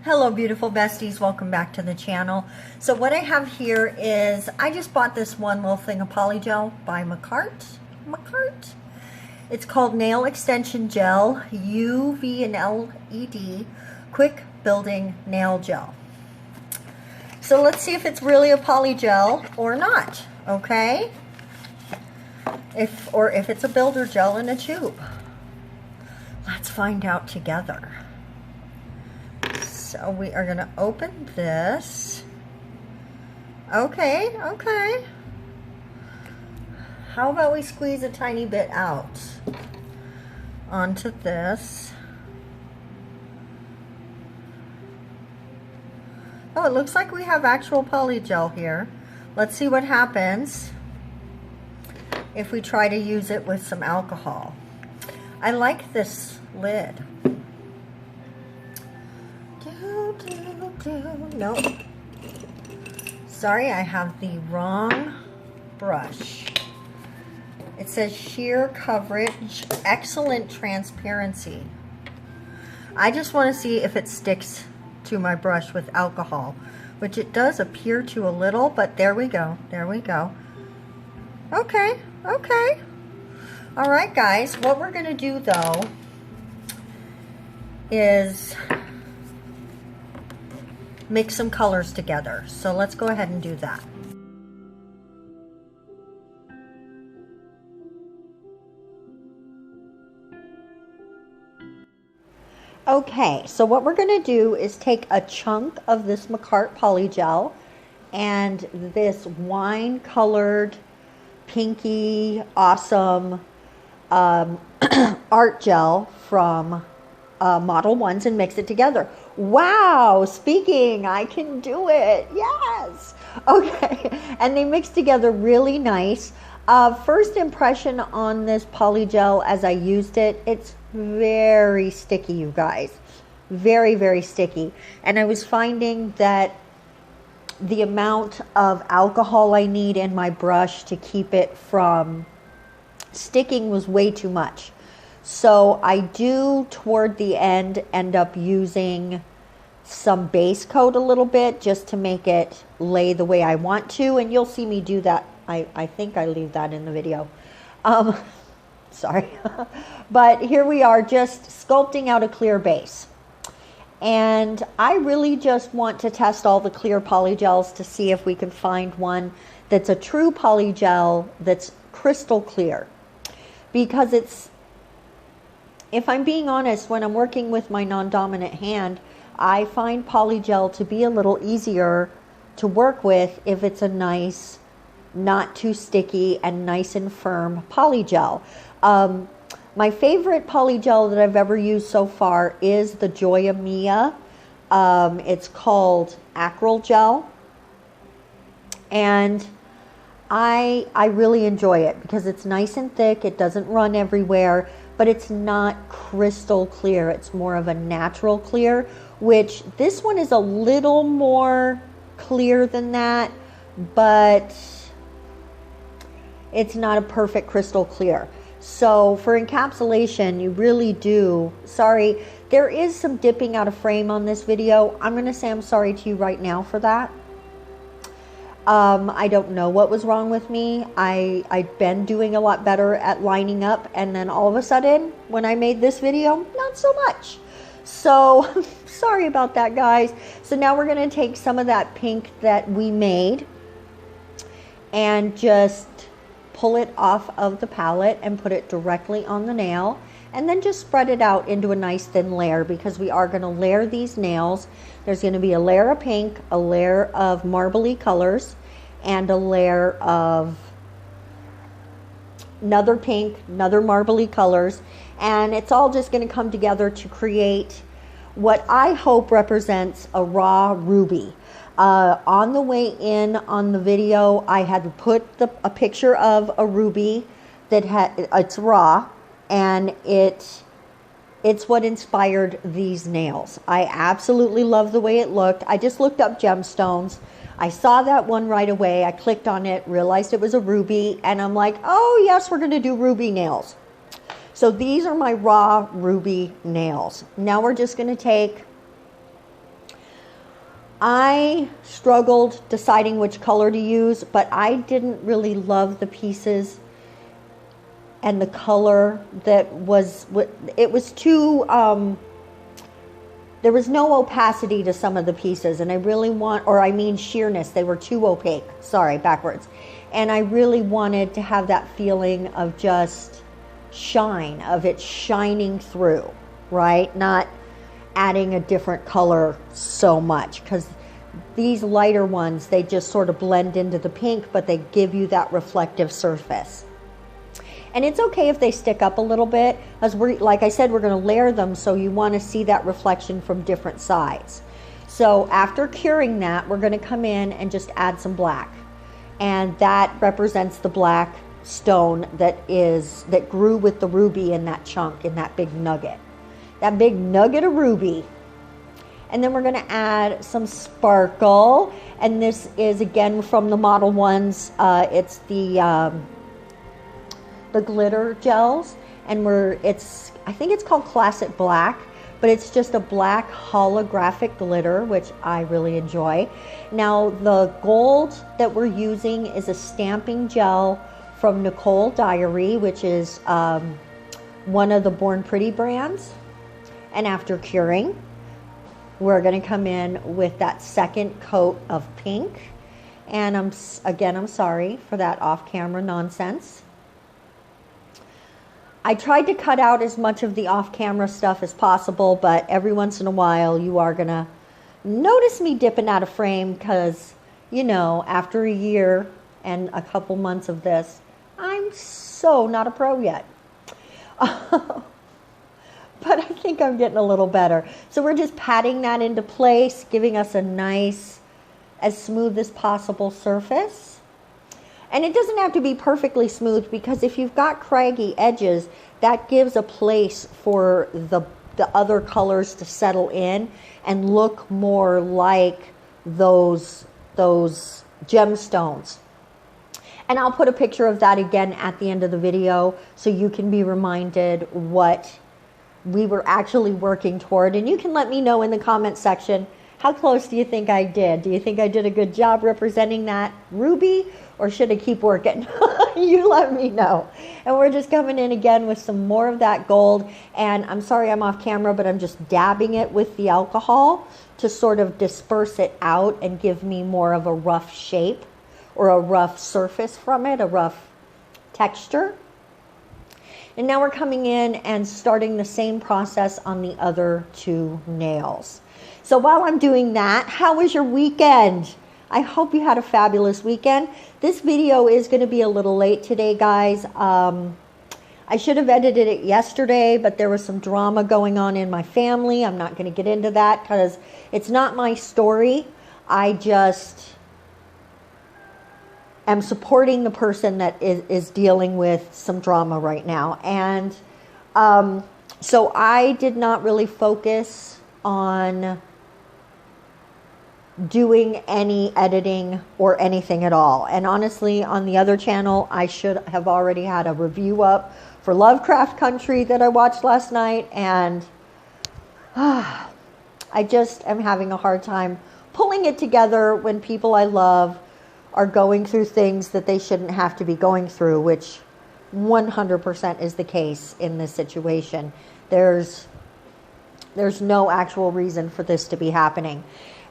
Hello beautiful besties, welcome back to the channel. So what I have here is, I just bought this one little thing of polygel by Makartt. It's called Nail Extension Gel, UV and LED Quick Building Nail Gel. So let's see if it's really a polygel or not, okay? If it's a builder gel in a tube. Let's find out together. So we are going to open this. Okay. How about we squeeze a tiny bit out onto this. Oh, it looks like we have actual polygel here. Let's see what happens if we try to use it with some alcohol. I like this lid. Nope. Sorry, I have the wrong brush. It says sheer coverage, excellent transparency. I just want to see if it sticks to my brush with alcohol, which it does appear to a little, but there we go. Okay. All right, guys, what we're going to do, though, is mix some colors together. So let's go ahead and do that. Okay, so what we're going to do is take a chunk of this Makartt Polygel and this wine colored pinky awesome art gel from modelones and mix it together. Wow, speaking, I can do it. Yes. Okay, and they mix together really nice. First impression on this polygel as I used it, it's very sticky, you guys. Very sticky. And I was finding that the amount of alcohol I need in my brush to keep it from sticking was way too much. So I do, toward the end up using some base coat a little bit just to make it lay the way I want to, and you'll see me do that. I think I leave that in the video. Sorry. But here we are, just sculpting out a clear base. And I really just want to test all the clear polygels to see if we can find one that's a true polygel that's crystal clear. Because it's, if I'm being honest, when I'm working with my non-dominant hand, I find polygel to be a little easier to work with if it's a nice, not too sticky and nice and firm polygel. My favorite polygel that I've ever used so far is the Joya Mia. It's called Acryl Gel. And I really enjoy it because it's nice and thick. It doesn't run everywhere, but it's not crystal clear. It's more of a natural clear, which this one is a little more clear than that, but it's not a perfect crystal clear. So for encapsulation, you really do, sorry, there is some dipping out of frame on this video. I'm going to say I'm sorry to you right now for that. I don't know what was wrong with me. I'd been doing a lot better at lining up, and then all of a sudden, when I made this video, not so much. So, sorry about that, guys. So now we're going to take some of that pink that we made and just pull it off of the palette and put it directly on the nail, and then just spread it out into a nice thin layer, because we are going to layer these nails. There's going to be a layer of pink, a layer of marbly colors, and a layer of another pink, another marbly colors, and it's all just going to come together to create what I hope represents a raw ruby. On the way in on the video, I had put a picture of a ruby that it's raw, and it's what inspired these nails. I absolutely love the way it looked. I just looked up gemstones. I saw that one right away. I clicked on it, realized it was a ruby, and I'm like, oh yes, we're going to do ruby nails. So these are my raw ruby nails. Now we're just going to take I struggled deciding which color to use, but I didn't really love the pieces and the color that was, it was too, there was no opacity to some of the pieces, and I really sheerness, they were too opaque, sorry, backwards. And I really wanted to have that feeling of just shine, of it shining through, right? Not adding a different color so much, because these lighter ones, they just sort of blend into the pink, but they give you that reflective surface. And it's okay if they stick up a little bit, as like I said, we're going to layer them, so you want to see that reflection from different sides. So after curing that, we're going to come in and just add some black, and that represents the black stone that grew with the ruby in that chunk, in that big nugget of ruby. And then we're going to add some sparkle, and this is again from the Model Ones. It's the glitter gels, and I think it's called Classic Black, but it's just a black holographic glitter, which I really enjoy. Now the gold that we're using is a stamping gel from Nicole Diary, which is one of the Born Pretty brands. And after curing, we're going to come in with that second coat of pink. And I'm sorry for that off-camera nonsense. I tried to cut out as much of the off-camera stuff as possible, but every once in a while you are going to notice me dipping out of frame because, you know, after a year and a couple months of this, I'm so not a pro yet. But I think I'm getting a little better. So we're just patting that into place, giving us a nice, as smooth as possible surface. And it doesn't have to be perfectly smooth, because if you've got craggy edges, that gives a place for the other colors to settle in and look more like those gemstones. And I'll put a picture of that again at the end of the video so you can be reminded what we were actually working toward. And you can let me know in the comment section, how close do you think I did? Do you think I did a good job representing that ruby, or should I keep working? You let me know. And we're just coming in again with some more of that gold. And I'm sorry I'm off camera, but I'm just dabbing it with the alcohol to sort of disperse it out and give me more of a rough shape, or a rough surface from it, a rough texture. And now we're coming in and starting the same process on the other two nails. So while I'm doing that, how was your weekend? I hope you had a fabulous weekend. This video is going to be a little late today, guys. I should have edited it yesterday, but there was some drama going on in my family. I'm not going to get into that because it's not my story. I just am supporting the person that is dealing with some drama right now. And so I did not really focus on doing any editing or anything at all. And honestly, on the other channel, I should have already had a review up for Lovecraft Country that I watched last night. And I just am having a hard time pulling it together when people I love are going through things that they shouldn't have to be going through, which 100% is the case in this situation. There's no actual reason for this to be happening.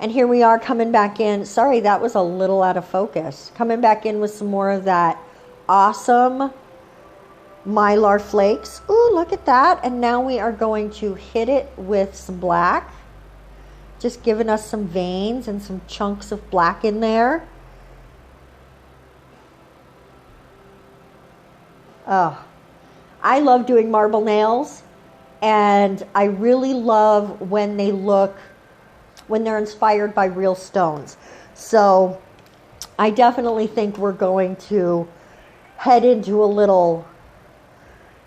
And here we are coming back in. Sorry, that was a little out of focus. Coming back in with some more of that awesome Mylar flakes. Ooh, look at that. And now we are going to hit it with some black. Just giving us some veins and some chunks of black in there. Oh, I love doing marble nails. And I really love when they're inspired by real stones. So I definitely think we're going to head into a little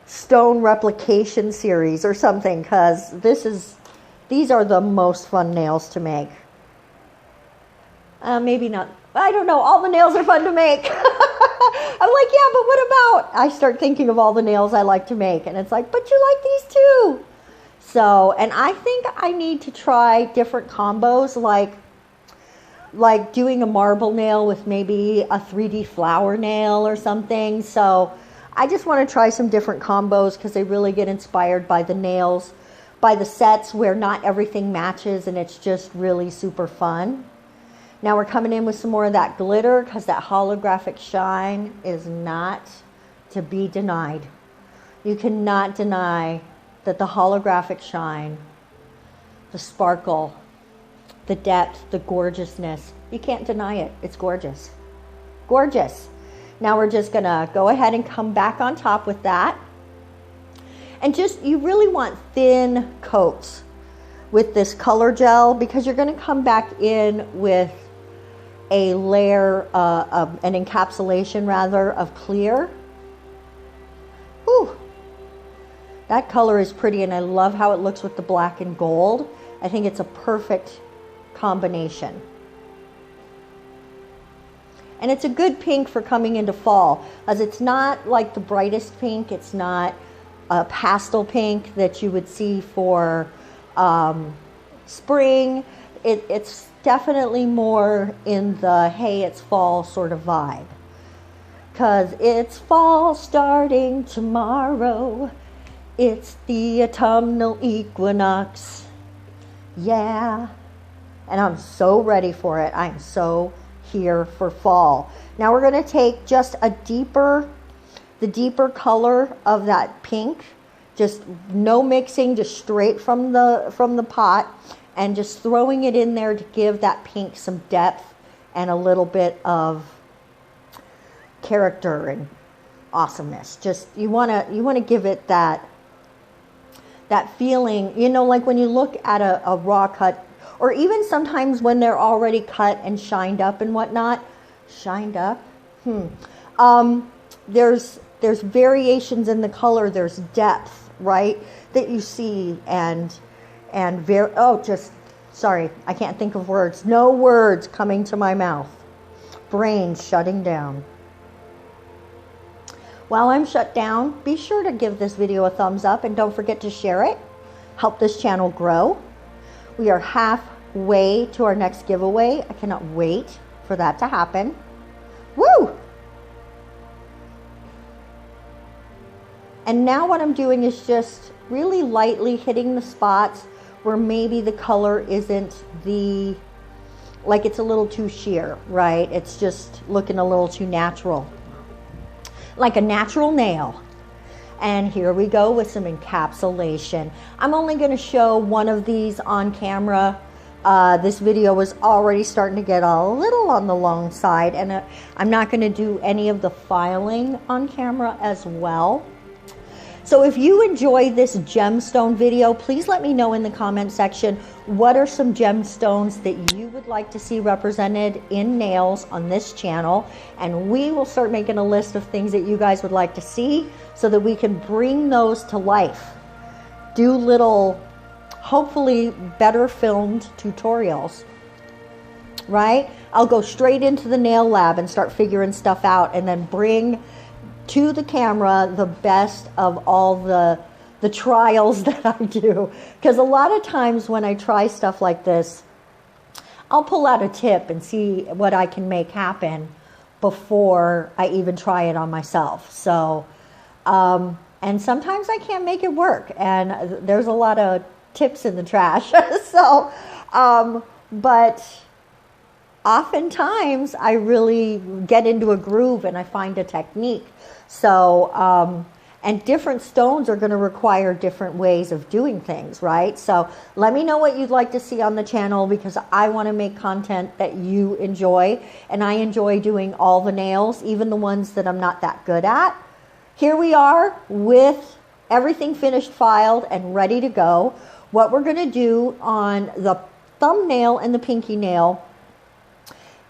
stone replication series or something, because these are the most fun nails to make. Maybe not. I don't know. All the nails are fun to make. I'm like, yeah, but what about? I start thinking of all the nails I like to make, and it's like, but you like these too. So, and I think I need to try different combos. Like, like doing a marble nail with maybe a 3D flower nail or something. So I just want to try some different combos because they really get inspired by the nails, by the sets where not everything matches, and it's just really super fun. Now we're coming in with some more of that glitter because that holographic shine is not to be denied. You cannot deny that the holographic shine, the sparkle, the depth, the gorgeousness, you can't deny it. It's gorgeous. Gorgeous. Now we're just going to go ahead and come back on top with that. And just, you really want thin coats with this color gel because you're going to come back in with a layer, an encapsulation rather, of clear. Whew. That color is pretty, and I love how it looks with the black and gold. I think it's a perfect combination. And it's a good pink for coming into fall, as it's not like the brightest pink. It's not a pastel pink that you would see for spring. It's definitely more in the, hey, it's fall sort of vibe. Because it's fall starting tomorrow. It's the autumnal equinox. Yeah. And I'm so ready for it. I'm so here for fall. Now we're going to take just the deeper color of that pink, just no mixing, just straight from the pot, and just throwing it in there to give that pink some depth and a little bit of character and awesomeness. Just you want to give it that feeling, you know, like when you look at a raw cut, or even sometimes when they're already cut and shined up and whatnot. Shined up? There's variations in the color. There's depth, right, that you see, and sorry, I can't think of words. No words coming to my mouth. Brain shutting down. While I'm shut down, be sure to give this video a thumbs up and don't forget to share it. Help this channel grow. We are halfway to our next giveaway. I cannot wait for that to happen. Woo! And now what I'm doing is just really lightly hitting the spots where maybe the color isn't like it's a little too sheer, right? It's just looking a little too natural. Like a natural nail. And here we go with some encapsulation. I'm only going to show one of these on camera. This video was already starting to get a little on the long side, and I'm not going to do any of the filing on camera as well. So if you enjoy this gemstone video, please let me know in the comment section what are some gemstones that you would like to see represented in nails on this channel, and we will start making a list of things that you guys would like to see so that we can bring those to life. Do little, hopefully better filmed tutorials, right? I'll go straight into the nail lab and start figuring stuff out, and then bring to the camera the best of all the trials that I do. Because a lot of times when I try stuff like this, I'll pull out a tip and see what I can make happen before I even try it on myself. So, and sometimes I can't make it work, and there's a lot of tips in the trash. So, but oftentimes I really get into a groove and I find a technique. So, and different stones are going to require different ways of doing things, right? So let me know what you'd like to see on the channel, because I want to make content that you enjoy, and I enjoy doing all the nails, even the ones that I'm not that good at. Here we are with everything finished, filed, and ready to go. What we're going to do on the thumbnail and the pinky nail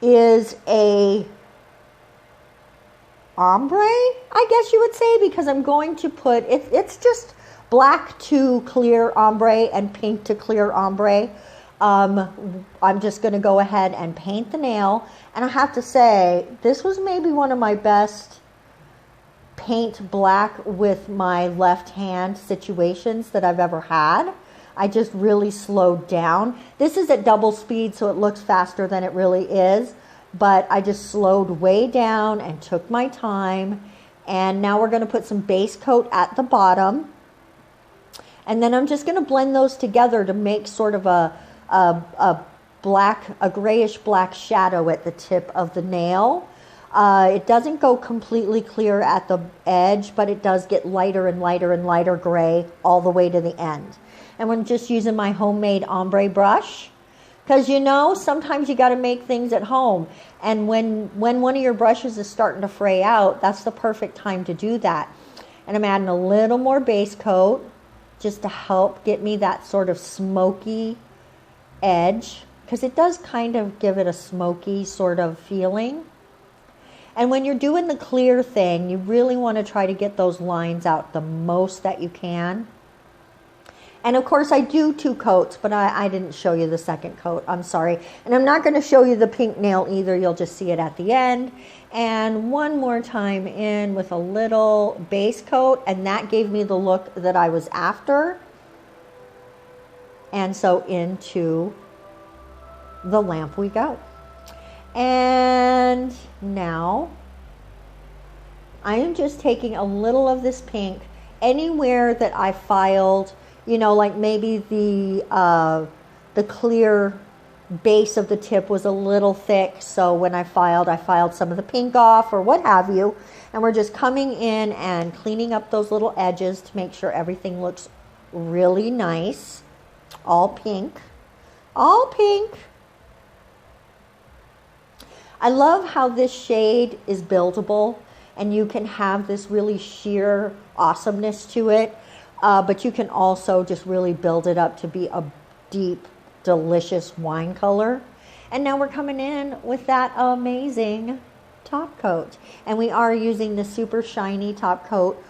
is a ombre, I guess you would say, because I'm going to put it's just black to clear ombre and pink to clear ombre. I'm just going to go ahead and paint the nail, and I have to say this was maybe one of my best paint black with my left hand situations that I've ever had. I just really slowed down. This is at double speed, so it looks faster than it really is, but I just slowed way down and took my time. And now we're going to put some base coat at the bottom. And then I'm just going to blend those together to make sort of a grayish black shadow at the tip of the nail. It doesn't go completely clear at the edge, but it does get lighter and lighter and lighter gray all the way to the end. And I'm just using my homemade ombre brush, because you know, sometimes you got to make things at home. And when one of your brushes is starting to fray out, that's the perfect time to do that. And I'm adding a little more base coat just to help get me that sort of smoky edge, because it does kind of give it a smoky sort of feeling. And when you're doing the clear thing, you really want to try to get those lines out the most that you can. And of course I do 2 coats, but I didn't show you the second coat. I'm sorry. And I'm not going to show you the pink nail either. You'll just see it at the end. And one more time in with a little base coat, and that gave me the look that I was after. And so into the lamp we go. And now I am just taking a little of this pink anywhere that I filed, you know, like maybe the clear base of the tip was a little thick, so when I filed some of the pink off or what have you. And we're just coming in and cleaning up those little edges to make sure everything looks really nice. All pink. All pink. I love how this shade is buildable, and you can have this really sheer awesomeness to it, but you can also just really build it up to be a deep, delicious wine color. And now we're coming in with that amazing top coat. And we are using the super shiny top coat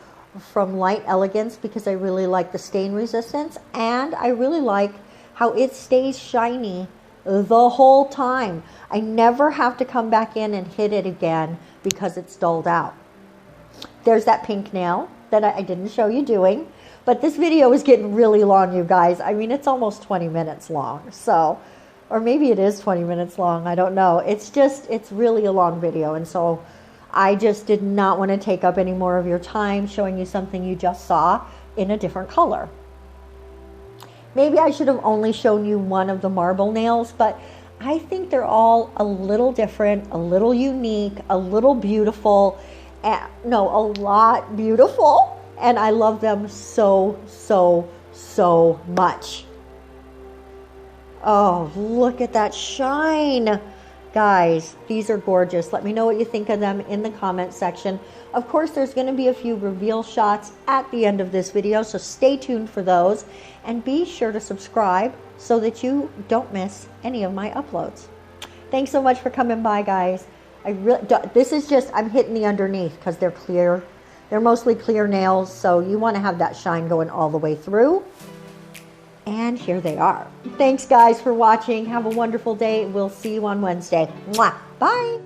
from Light Elegance because I really like the stain resistance, and I really like how it stays shiny the whole time. I never have to come back in and hit it again because it's dulled out. There's that pink nail that I didn't show you doing, but this video is getting really long, you guys. I mean, it's almost 20 minutes long, so, or maybe it is 20 minutes long, I don't know. It's really a long video, and so I just did not want to take up any more of your time showing you something you just saw in a different color. Maybe I should have only shown you one of the marble nails, but I think they're all a little different, a little unique, a little beautiful, no, a lot beautiful, and I love them so, so, so much. Oh, look at that shine. Guys, these are gorgeous. Let me know what you think of them in the comment section. Of course, there's going to be a few reveal shots at the end of this video, so stay tuned for those. And be sure to subscribe so that you don't miss any of my uploads. Thanks so much for coming by, guys. This is just, I'm hitting the underneath because they're clear. They're mostly clear nails, so you want to have that shine going all the way through. And here they are. Thanks, guys, for watching. Have a wonderful day. We'll see you on Wednesday. Mwah. Bye.